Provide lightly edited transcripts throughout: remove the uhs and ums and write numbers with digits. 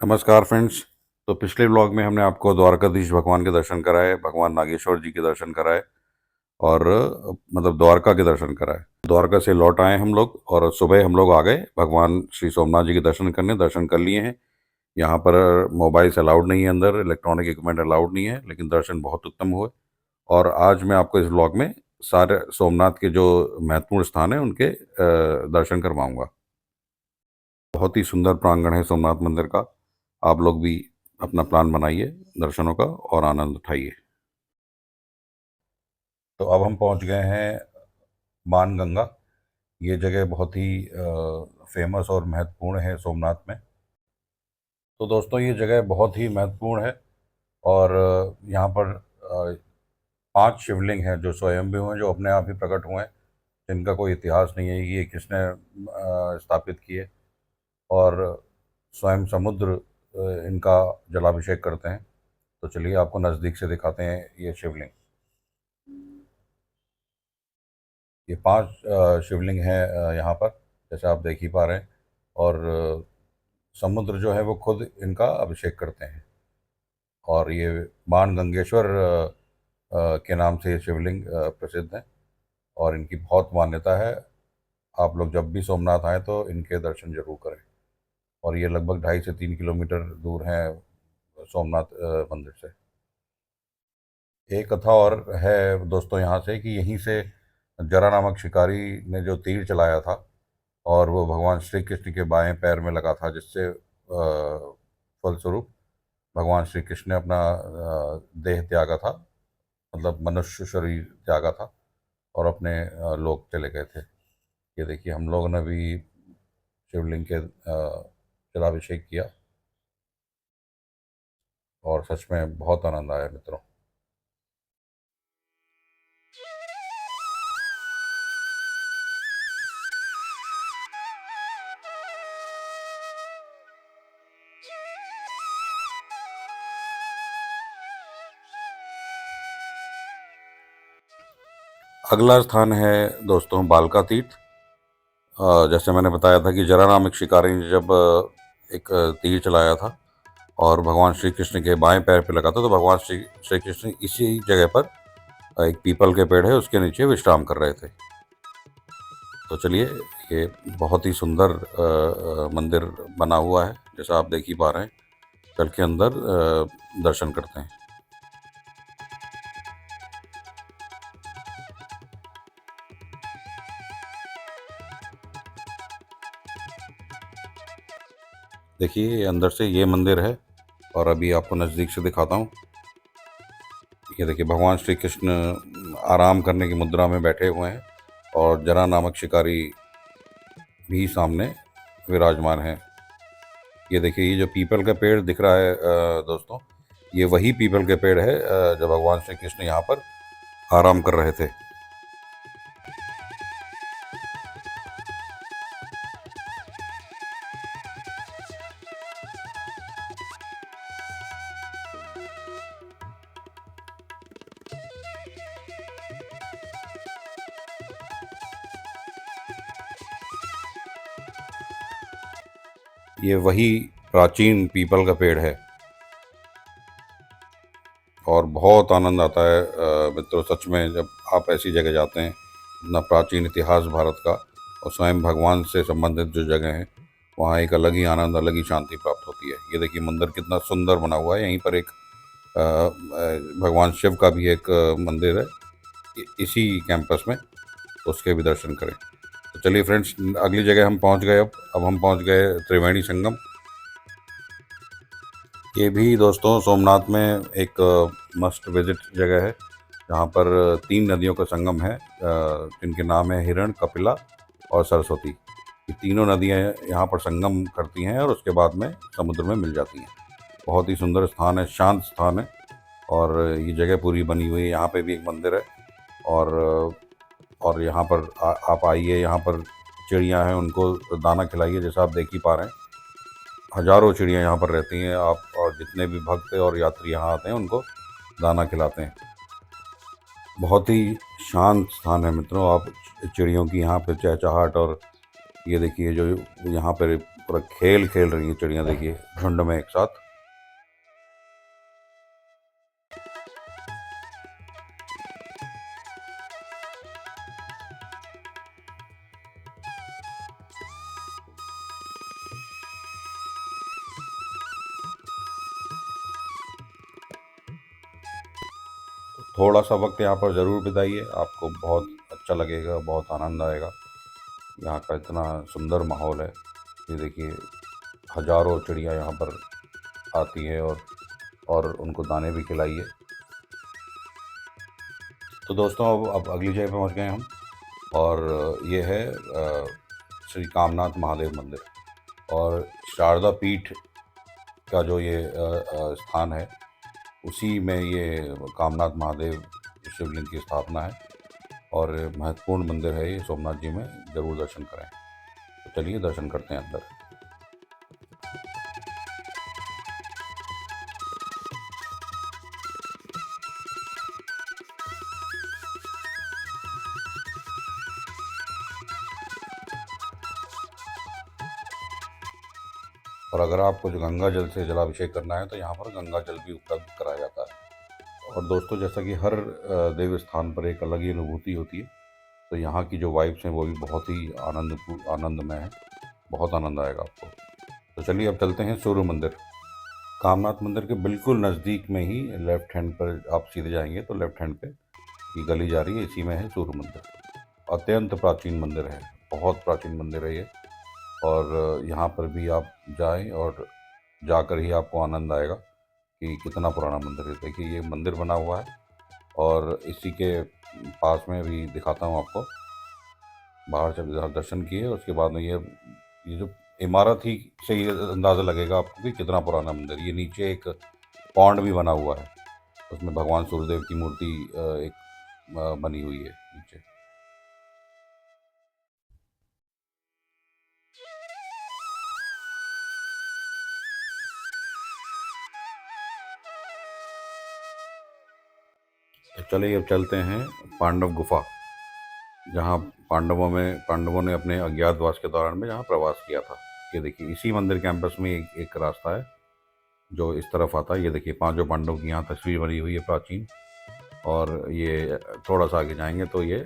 नमस्कार फ्रेंड्स। तो पिछले व्लॉग में हमने आपको द्वारकाधीश भगवान के दर्शन कराए, भगवान नागेश्वर जी के दर्शन कराए और मतलब द्वारका के दर्शन कराए। द्वारका से लौट आए हम लोग और सुबह हम लोग आ गए भगवान श्री सोमनाथ जी के दर्शन करने। दर्शन कर लिए हैं। यहाँ पर मोबाइल्स अलाउड नहीं है, अंदर इलेक्ट्रॉनिक इक्विपमेंट अलाउड नहीं है, लेकिन दर्शन बहुत उत्तम हुए। और आज मैं आपको इस व्लॉग में सारे सोमनाथ के जो महत्वपूर्ण स्थान हैं उनके दर्शन करवाऊंगा। बहुत ही सुंदर प्रांगण है सोमनाथ मंदिर का। आप लोग भी अपना प्लान बनाइए दर्शनों का और आनंद उठाइए। तो अब हम पहुंच गए हैं बाणगंगा। ये जगह बहुत ही फेमस और महत्वपूर्ण है सोमनाथ में। तो दोस्तों, ये जगह बहुत ही महत्वपूर्ण है और यहाँ पर 5 शिवलिंग हैं जो स्वयंभू हैं, जो अपने आप ही प्रकट हुए हैं, जिनका कोई इतिहास नहीं है कि ये किसने स्थापित किए। और स्वयं समुद्र इनका जलाभिषेक करते हैं। तो चलिए आपको नज़दीक से दिखाते हैं ये शिवलिंग। ये 5 शिवलिंग हैं यहाँ पर, जैसे आप देख ही पा रहे हैं। और समुद्र जो है वो खुद इनका अभिषेक करते हैं। और ये बाण गंगेश्वर के नाम से ये शिवलिंग प्रसिद्ध है और इनकी बहुत मान्यता है। आप लोग जब भी सोमनाथ आए तो इनके दर्शन जरूर करें। और ये लगभग 2.5 से 3 किलोमीटर दूर हैं सोमनाथ मंदिर से। एक कथा और है दोस्तों यहाँ से कि यहीं से जरा नामक शिकारी ने जो तीर चलाया था और वो भगवान श्री कृष्ण के बाएं पैर में लगा था, जिससे फलस्वरूप भगवान श्री कृष्ण ने अपना देह त्यागा था, मतलब मनुष्य शरीर त्यागा था और अपने लोक चले गए थे। ये देखिए, हम लोगों ने भी शिवलिंग के जलाभिषेक किया और सच में बहुत आनंद आया मित्रों। अगला स्थान है दोस्तों बालका तीर्थ। जैसे मैंने बताया था कि जरा नामक शिकारी ने जब एक तीर चलाया था और भगवान श्री कृष्ण के बाएं पैर पे लगा था, तो भगवान श्री श्री कृष्ण इसी जगह पर एक पीपल के पेड़ है उसके नीचे विश्राम कर रहे थे। तो चलिए, ये बहुत ही सुंदर मंदिर बना हुआ है, जैसा आप देख ही पा रहे हैं। चल के अंदर दर्शन करते हैं। देखिए, ये अंदर से ये मंदिर है और अभी आपको नज़दीक से दिखाता हूँ। ये देखिए, भगवान श्री कृष्ण आराम करने की मुद्रा में बैठे हुए हैं और जरा नामक शिकारी भी सामने विराजमान है। ये देखिए, ये जो पीपल का पेड़ दिख रहा है दोस्तों, ये वही पीपल के पेड़ है जब भगवान श्री कृष्ण यहाँ पर आराम कर रहे थे। ये वही प्राचीन पीपल का पेड़ है और बहुत आनंद आता है मित्रों, सच में जब आप ऐसी जगह जाते हैं। इतना प्राचीन इतिहास भारत का और स्वयं भगवान से संबंधित जो जगह है, वहाँ एक अलग ही आनंद, अलग ही शांति प्राप्त होती है। ये देखिए, मंदिर कितना सुंदर बना हुआ है। यहीं पर एक भगवान शिव का भी एक मंदिर है इसी कैंपस में, तो उसके भी दर्शन करें। तो चलिए फ्रेंड्स, अगली जगह हम पहुंच गए। अब हम पहुंच गए त्रिवेणी संगम। ये भी दोस्तों सोमनाथ में एक मस्ट विजिट जगह है, जहाँ पर 3 नदियों का संगम है, जिनके नाम है हिरण, कपिला और सरस्वती। ये तीनों नदियाँ यहाँ पर संगम करती हैं और उसके बाद में समुद्र में मिल जाती हैं। बहुत ही सुंदर स्थान है, शांत स्थान है और ये जगह पूरी बनी हुई है। यहाँ पे भी एक मंदिर है और यहाँ पर आप आइए। यहाँ पर चिड़ियाँ हैं, उनको दाना खिलाइए। जैसा आप देख ही पा रहे हैं, हजारों चिड़ियाँ यहाँ पर रहती हैं। आप और जितने भी भक्त और यात्री यहाँ आते हैं उनको दाना खिलाते हैं। बहुत ही शांत स्थान है मित्रों। आप चिड़ियों की यहाँ पे चहचहाहट और ये देखिए, जो यहाँ पर पूरा खेल खेल रही है चिड़िया, देखिए झुंड में एक साथ। थोड़ा सा वक्त यहाँ पर ज़रूर बिताइए, आपको बहुत अच्छा लगेगा, बहुत आनंद आएगा। यहाँ का इतना सुंदर माहौल है। ये देखिए हज़ारों चिड़िया यहाँ पर आती है और उनको दाने भी खिलाइए। तो दोस्तों अब अगली जगह पहुँच गए हम, और ये है श्री कामनाथ महादेव मंदिर। और शारदा पीठ का जो ये स्थान है, उसी में ये कामनाथ महादेव शिवलिंग की स्थापना है, और महत्वपूर्ण मंदिर है ये सोमनाथ जी में, ज़रूर दर्शन करें। तो चलिए दर्शन करते हैं अंदर। और अगर आपको जो गंगा जल से जलाभिषेक करना है तो यहाँ पर गंगा जल भी उपलब्ध कराया जाता है। और दोस्तों जैसा कि हर देव स्थान पर एक अलग ही अनुभूति होती है, तो यहाँ की जो वाइब्स हैं वो भी बहुत ही आनंदमय है, बहुत आनंद आएगा आपको। तो चलिए अब चलते हैं सूर्य मंदिर। कामनाथ मंदिर के बिल्कुल नज़दीक में ही लेफ्ट हैंड पर आप सीधे जाएंगे तो लेफ्ट हैंड पे ये गली जा रही है, इसी में है सूर्य मंदिर। अत्यंत प्राचीन मंदिर है, बहुत प्राचीन मंदिर है ये। और यहाँ पर भी आप जाएं और जाकर ही आपको आनंद आएगा कि कितना पुराना मंदिर है। देखिए ये मंदिर बना हुआ है, और इसी के पास में भी दिखाता हूँ आपको। बाहर से दर्शन किए, उसके बाद में ये जो इमारत ही से ये अंदाज़ा लगेगा आपको कि कितना पुराना मंदिर। ये नीचे एक पॉन्ड भी बना हुआ है, उसमें भगवान सूर्यदेव की मूर्ति एक बनी हुई है नीचे। तो चलिए अब चलते हैं पांडव गुफा, जहाँ पांडवों ने अपने अज्ञातवास के दौरान में जहाँ प्रवास किया था। ये देखिए इसी मंदिर कैंपस में एक रास्ता है जो इस तरफ आता है। ये देखिए पांचों पांडवों की यहाँ तस्वीर बनी हुई है प्राचीन। और ये थोड़ा सा आगे जाएंगे तो ये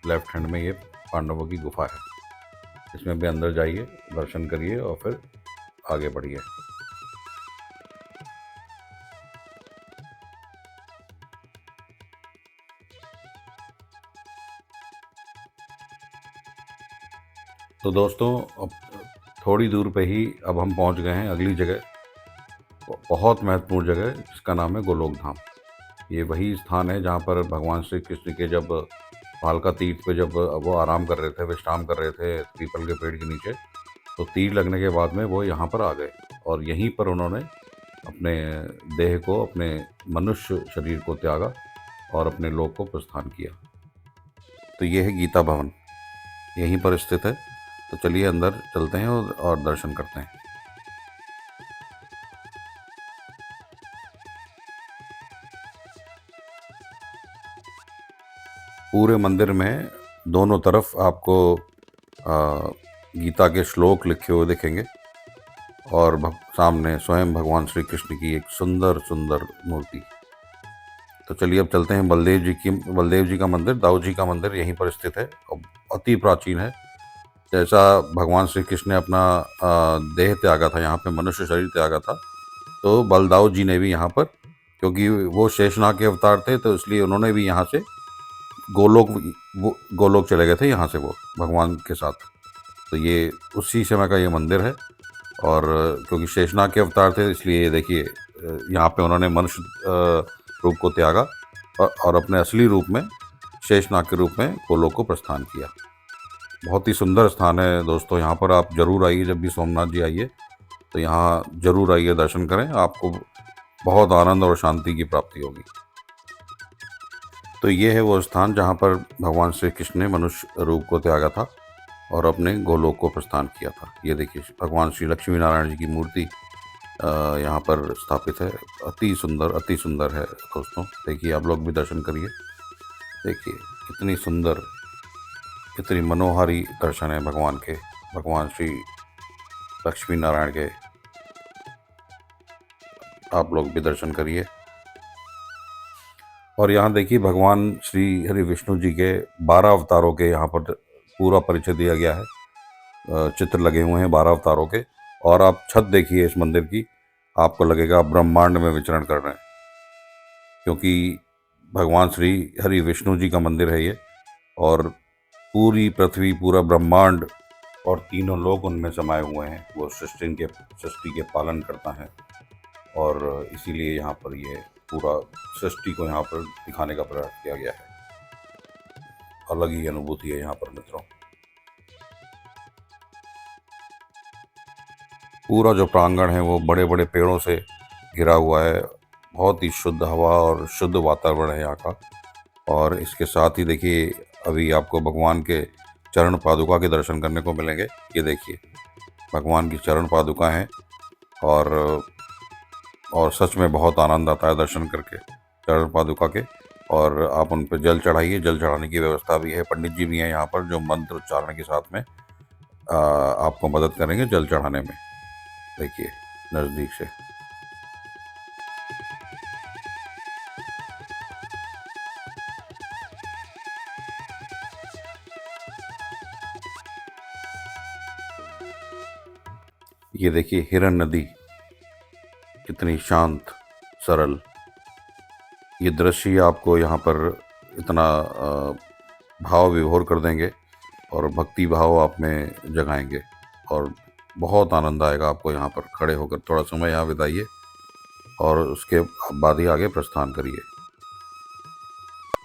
लेफ्ट हैंड में ये पांडवों की गुफा है। इसमें भी अंदर जाइए, दर्शन करिए और फिर आगे बढ़िए। तो दोस्तों अब थोड़ी दूर पे ही अब हम पहुंच गए हैं अगली जगह, बहुत महत्वपूर्ण जगह, जिसका नाम है गोलोक धाम। ये वही स्थान है जहाँ पर भगवान श्री कृष्ण के जब भालका तीर्थ पे जब वो आराम कर रहे थे, विश्राम कर रहे थे पीपल के पेड़ के नीचे, तो तीर लगने के बाद में वो यहाँ पर आ गए, और यहीं पर उन्होंने अपने देह को, अपने मनुष्य शरीर को त्यागा और अपने लोक को प्रस्थान किया। तो ये है गीता भवन, यहीं पर स्थित है। तो चलिए अंदर चलते हैं और दर्शन करते हैं। पूरे मंदिर में दोनों तरफ आपको गीता के श्लोक लिखे हुए दिखेंगे, और सामने स्वयं भगवान श्री कृष्ण की एक सुंदर सुंदर मूर्ति। तो चलिए अब चलते हैं बलदेव जी का मंदिर, दाऊ जी का मंदिर यहीं पर स्थित है और अति प्राचीन है। जैसा भगवान श्री कृष्ण ने अपना देह त्यागा था, यहाँ पे मनुष्य शरीर त्यागा था, तो बलदाऊ जी ने भी यहाँ पर, क्योंकि वो शेषनाग के अवतार थे, तो इसलिए उन्होंने भी यहाँ से गोलोक गोलोक चले गए थे यहाँ से वो भगवान के साथ। तो ये उसी समय का ये मंदिर है। और क्योंकि शेषनाग के अवतार थे, इसलिए ये देखिए यहाँ पे उन्होंने मनुष्य रूप को त्यागा और अपने असली रूप में शेषनाग के रूप में गोलोक को प्रस्थान किया। बहुत ही सुंदर स्थान है दोस्तों, यहाँ पर आप ज़रूर आइए, जब भी सोमनाथ जी आइए तो यहाँ ज़रूर आइए, दर्शन करें, आपको बहुत आनंद और शांति की प्राप्ति होगी। तो ये है वो स्थान जहाँ पर भगवान श्री कृष्ण ने मनुष्य रूप को त्यागा था और अपने गोलोक को प्रस्थान किया था। ये देखिए भगवान श्री लक्ष्मी नारायण जी की मूर्ति यहाँ पर स्थापित है, अति सुंदर है दोस्तों। देखिए आप लोग भी दर्शन करिए, देखिए कितनी सुंदर, कितनी मनोहारी दर्शन है भगवान के, भगवान श्री लक्ष्मी नारायण के आप लोग भी दर्शन करिए। और यहाँ देखिए भगवान श्री हरि विष्णु जी के 12 अवतारों के यहाँ पर पूरा परिचय दिया गया है। चित्र लगे हुए हैं 12 अवतारों के। और आप छत देखिए इस मंदिर की, आपको लगेगा आप ब्रह्मांड में विचरण कर रहे हैं, क्योंकि भगवान श्री हरि विष्णु जी का मंदिर है ये। और पूरी पृथ्वी, पूरा ब्रह्मांड और तीनों लोग उनमें समाये हुए हैं। वो सृष्टि के पालन करता है, और इसीलिए यहाँ पर ये पूरा सृष्टि को यहाँ पर दिखाने का प्रयास किया गया है। अलग ही अनुभूति है यहाँ पर मित्रों। पूरा जो प्रांगण है वो बड़े बड़े पेड़ों से घिरा हुआ है। बहुत ही शुद्ध हवा और शुद्ध वातावरण है यहाँ का। और इसके साथ ही देखिए अभी आपको भगवान के चरण पादुका के दर्शन करने को मिलेंगे। ये देखिए भगवान की चरण पादुका हैं, और सच में बहुत आनंद आता है दर्शन करके चरण पादुका के। और आप उन पर जल चढ़ाइए। जल चढ़ाने की व्यवस्था भी है, पंडित जी भी हैं यहाँ पर जो मंत्र उच्चारण के साथ में आपको मदद करेंगे जल चढ़ाने में। देखिए नज़दीक से। ये देखिए हिरन नदी कितनी शांत सरल। ये दृश्य आपको यहाँ पर इतना भाव विभोर कर देंगे और भक्ति भाव आप में जगाएंगे, और बहुत आनंद आएगा आपको यहाँ पर खड़े होकर। थोड़ा समय यहाँ बिताइए और उसके बाद ही आगे प्रस्थान करिए।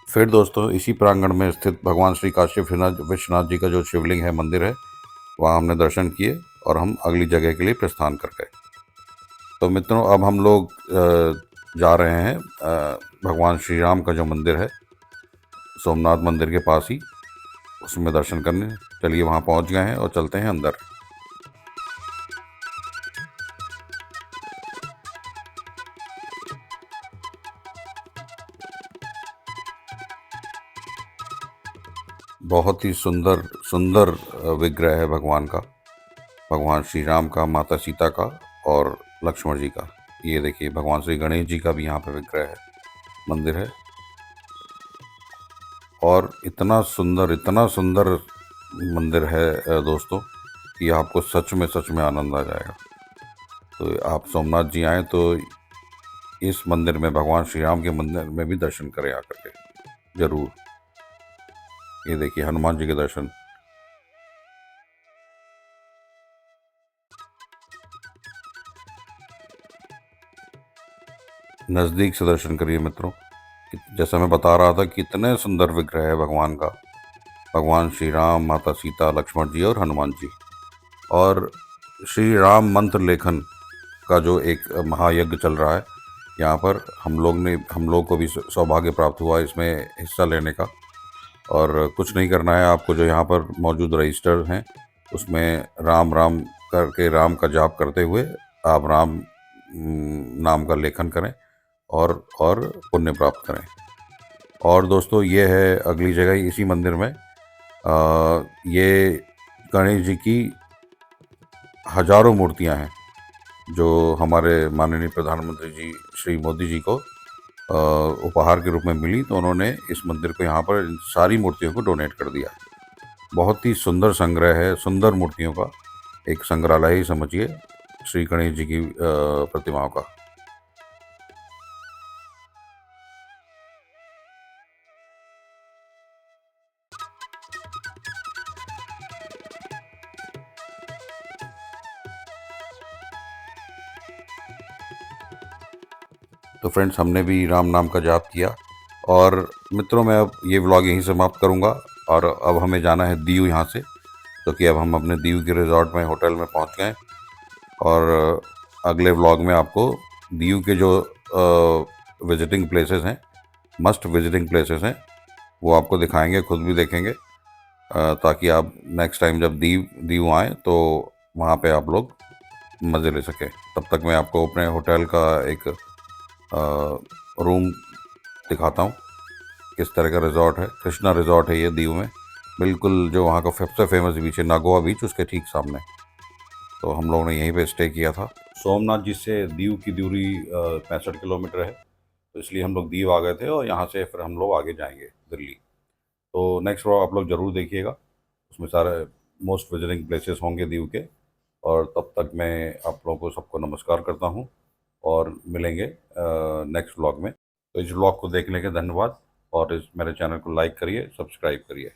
फिर दोस्तों इसी प्रांगण में स्थित भगवान श्री काशी विश्वनाथ जी का जो शिवलिंग है, मंदिर है, वहाँ हमने दर्शन किए और हम अगली जगह के लिए प्रस्थान कर गए। तो मित्रों अब हम लोग जा रहे हैं भगवान श्री राम का जो मंदिर है सोमनाथ मंदिर के पास ही, उसमें दर्शन करने। चलिए वहाँ पहुँच गए हैं और चलते हैं अंदर। बहुत ही सुंदर सुंदर विग्रह है भगवान का, भगवान श्री राम का, माता सीता का और लक्ष्मण जी का। ये देखिए भगवान श्री गणेश जी का भी यहाँ पे विग्रह है, मंदिर है। और इतना सुंदर मंदिर है दोस्तों कि आपको सच में आनंद आ जाएगा। तो आप सोमनाथ जी आएँ तो इस मंदिर में, भगवान श्री राम के मंदिर में भी दर्शन करें आकर के ज़रूर। ये देखिए हनुमान जी के दर्शन। नज़दीक से दर्शन करिए मित्रों। जैसा मैं बता रहा था कितने सुंदर विग्रह है भगवान का, भगवान श्री राम, माता सीता, लक्ष्मण जी और हनुमान जी। और श्री राम मंत्र लेखन का जो एक महायज्ञ चल रहा है यहाँ पर, हम लोग को भी सौभाग्य प्राप्त हुआ इसमें हिस्सा लेने का। और कुछ नहीं करना है आपको, जो यहाँ पर मौजूद रजिस्टर हैं उसमें राम राम करके, राम का जाप करते हुए आप राम नाम का लेखन करें और पुण्य प्राप्त करें। और दोस्तों ये है अगली जगह इसी मंदिर में, ये गणेश जी की हजारों मूर्तियां हैं जो हमारे माननीय प्रधानमंत्री जी श्री मोदी जी को उपहार के रूप में मिली। तो उन्होंने इस मंदिर को, यहाँ पर इन सारी मूर्तियों को डोनेट कर दिया। बहुत ही सुंदर संग्रह है, सुंदर मूर्तियों का एक संग्रहालय ही समझिए श्री गणेश जी की प्रतिमाओं का। तो फ्रेंड्स हमने भी राम नाम का जाप किया। और मित्रों मैं अब ये व्लॉग यहीं समाप्त करूँगा, और अब हमें जाना है दीव यहाँ से, क्योंकि अब हम अपने दीव के रिजॉर्ट में, होटल में पहुँच गए। और अगले व्लॉग में आपको दीव के जो विजिटिंग प्लेसेस हैं, मस्ट विजिटिंग प्लेसेस हैं, वो आपको दिखाएंगे, खुद भी देखेंगे, ताकि आप नेक्स्ट टाइम जब दीव आएँ तो वहाँ पे आप लोग मज़े ले सकें। तब तक मैं आपको अपने होटल का एक रूम दिखाता हूँ, किस तरह का रिजॉर्ट है। कृष्णा रिजॉर्ट है ये दीव में, बिल्कुल जो वहाँ का सबसे फेमस बीच है नागोआ बीच, उसके ठीक सामने। तो हम लोगों ने यहीं पे स्टे किया था। सोमनाथ जी से दीव की दूरी 65 किलोमीटर है, तो इसलिए हम लोग दीव आ गए थे और यहाँ से फिर हम लोग आगे जाएंगे दिल्ली। तो नेक्स्ट व्लॉग आप लोग ज़रूर देखिएगा, उसमें सारे मोस्ट विजिटिंग प्लेसेस होंगे दीव के। और तब तक मैं आप लोगों को सबको नमस्कार करता हूँ और मिलेंगे नेक्स्ट व्लॉग में। तो इस व्लॉग को देखने के धन्यवाद, और इस मेरे चैनल को लाइक करिए, सब्सक्राइब करिए।